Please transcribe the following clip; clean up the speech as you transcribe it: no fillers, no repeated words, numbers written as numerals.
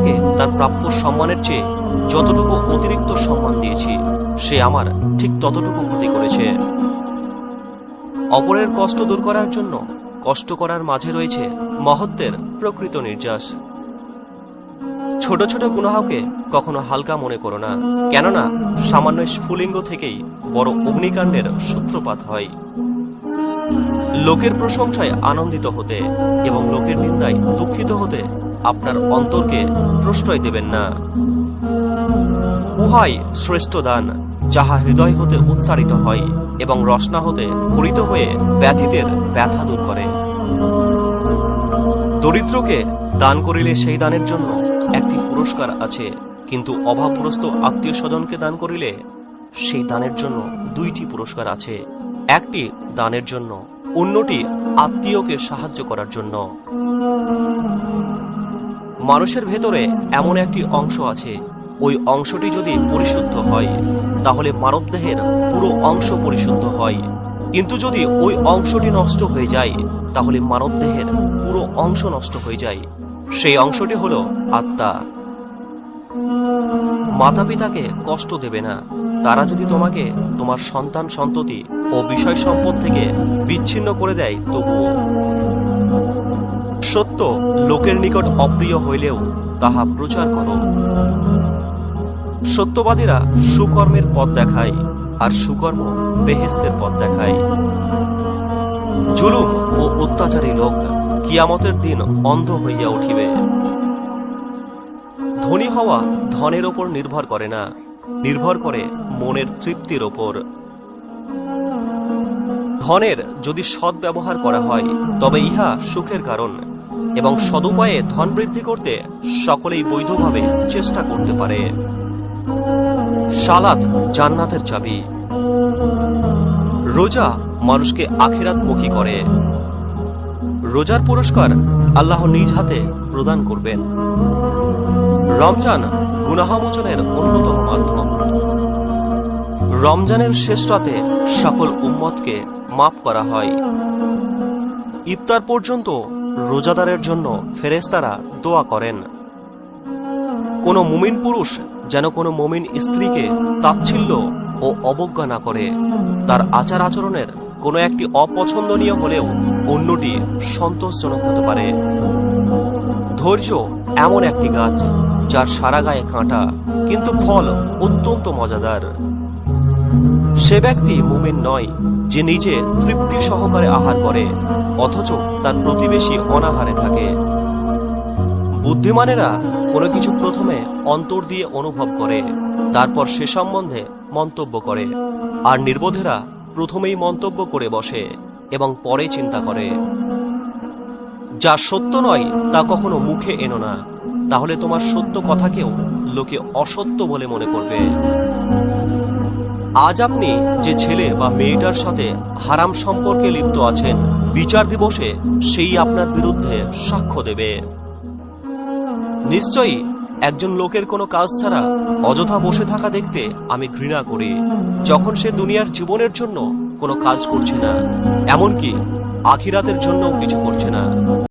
তাকে তার প্রাপ্য সম্মানের চেয়ে যতটুকু অতিরিক্ত সম্মান দিয়েছি, সে আমার ঠিক ততটুকু ক্ষতি করেছে। অপরের কষ্ট দূর করার জন্য কষ্ট করার মাঝে রয়েছে মহত্বের প্রকৃত নির্যাস। ছোট ছোট গুনাহকে কখনো হালকা মনে করো না, কেননা সামান্য স্ফুলিঙ্গ থেকেই বড় অগ্নিকাণ্ডের সূত্রপাত হয়। লোকের প্রশংসায় আনন্দিত হতে এবং লোকের নিন্দায় দুঃখিত হতে আপনার অন্তরকে প্রশ্রয় দেবেন না। উহাই শ্রেষ্ঠ দান, যাহা হৃদয় হতে উচ্চারিত হয় এবং রসনা হতে পরিত হয়ে ব্যথিতের ব্যথা দূর করে। দরিদ্রকে দান করিলে সেই দানের জন্য একটি পুরস্কার আছে, কিন্তু অভাবগ্রস্ত আত্মীয় স্বজনকে দান করিলে সেই দানের জন্য দুইটি পুরস্কার আছে। একটি দানের জন্য, অন্যটি আত্মীয়কে সাহায্য করার জন্য। মানুষের ভেতরে এমন একটি অংশ আছে, ওই অংশটি যদি পরিশুদ্ধ হয় তাহলে মানবদেহের পুরো অংশ পরিশুদ্ধ হয়, কিন্তু যদি ওই অংশটি নষ্ট হয়ে যায় তাহলে মানবদেহের পুরো অংশ নষ্ট হয়ে যায়। সেই অংশটি হলো আত্মা। মাতা পিতাকে কষ্ট দেবে না, তারা যদি তোমাকে তোমার সন্তান সন্ততি ও বিষয় সম্পদ থেকে বিচ্ছিন্ন করে দেয় তবুও। সত্য লোকের নিকট অপ্রিয় হইলেও তাহা প্রচার করো। সত্যবাদীরা সুকর্মের পথ দেখায়, আর সুকর্ম বেহেশতের পথ দেখায়। জুলুম ও অত্যাচারী লোক কিয়ামতের দিন অন্ধ হইয়া উঠিবে। ধনী হওয়া ধনের ওপর নির্ভর করে না, নির্ভর করে মনের তৃপ্তির ওপর। ধনের যদি সৎ ব্যবহার করা হয় তবে ইহা সুখের কারণ, এবং সদুপায়ে ধন বৃদ্ধি করতে সকলেই বৈধভাবে চেষ্টা করতে পারে। সালাত জান্নাতের চাবি। রোজা মানুষকে আখিরাতমুখী করে। রোজার পুরস্কার আল্লাহ নিজ হাতে প্রদান করবেন। রমজান গুনাহমোচনের অন্যতম মাধ্যম। রমজানের শেষ রাতে সকল উম্মতকে মাফ করা হয়। ইফতার পর্যন্ত রোজাদারের জন্য ফেরেশতারা দোয়া করেন। কোনো মুমিন পুরুষ যেন কোনো মুমিন স্ত্রীকে তাচ্ছিল্য ও অবজ্ঞা না করে। তার আচার আচরণের কোনো একটি অপছন্দনীয় হলেও অন্যটি সন্তোষজনক হতে পারে। ধৈর্য এমন একটি গাছ যার সারা গায়ে কাঁটা, কিন্তু ফল অত্যন্ত মজাদার। সে ব্যক্তি মুমিন নয় যে নিজে তৃপ্তি সহকারে আহার করে অথচ তার প্রতিবেশী অনাহারে থাকে। বুদ্ধিমানেরা কোনো কিছু প্রথমে অন্তর দিয়ে অনুভব করে, তারপর সে সম্বন্ধে মন্তব্য করে, আর নির্বোধেরা প্রথমেই মন্তব্য করে বসে এবং পরে চিন্তা করে। যা সত্য নয় তা কখনো মুখে এনো না, তাহলে তোমার সত্য কথাকেও লোকে অসত্য বলে মনে করবে। আজ আপনি যে ছেলে বা মেয়েটার সাথে হারাম সম্পর্কে লিপ্ত আছেন, বিচার দিবসে সেই আপনার বিরুদ্ধে সাক্ষ্য দেবে। নিশ্চয়ই একজন লোকের কোনো কাজ ছাড়া অযথা বসে থাকা দেখতে আমি ঘৃণা করি, যখন সে দুনিয়ার জীবনের জন্য কোনো কাজ করছে না, এমনকি আখিরাতের জন্যও কিছু করছে না।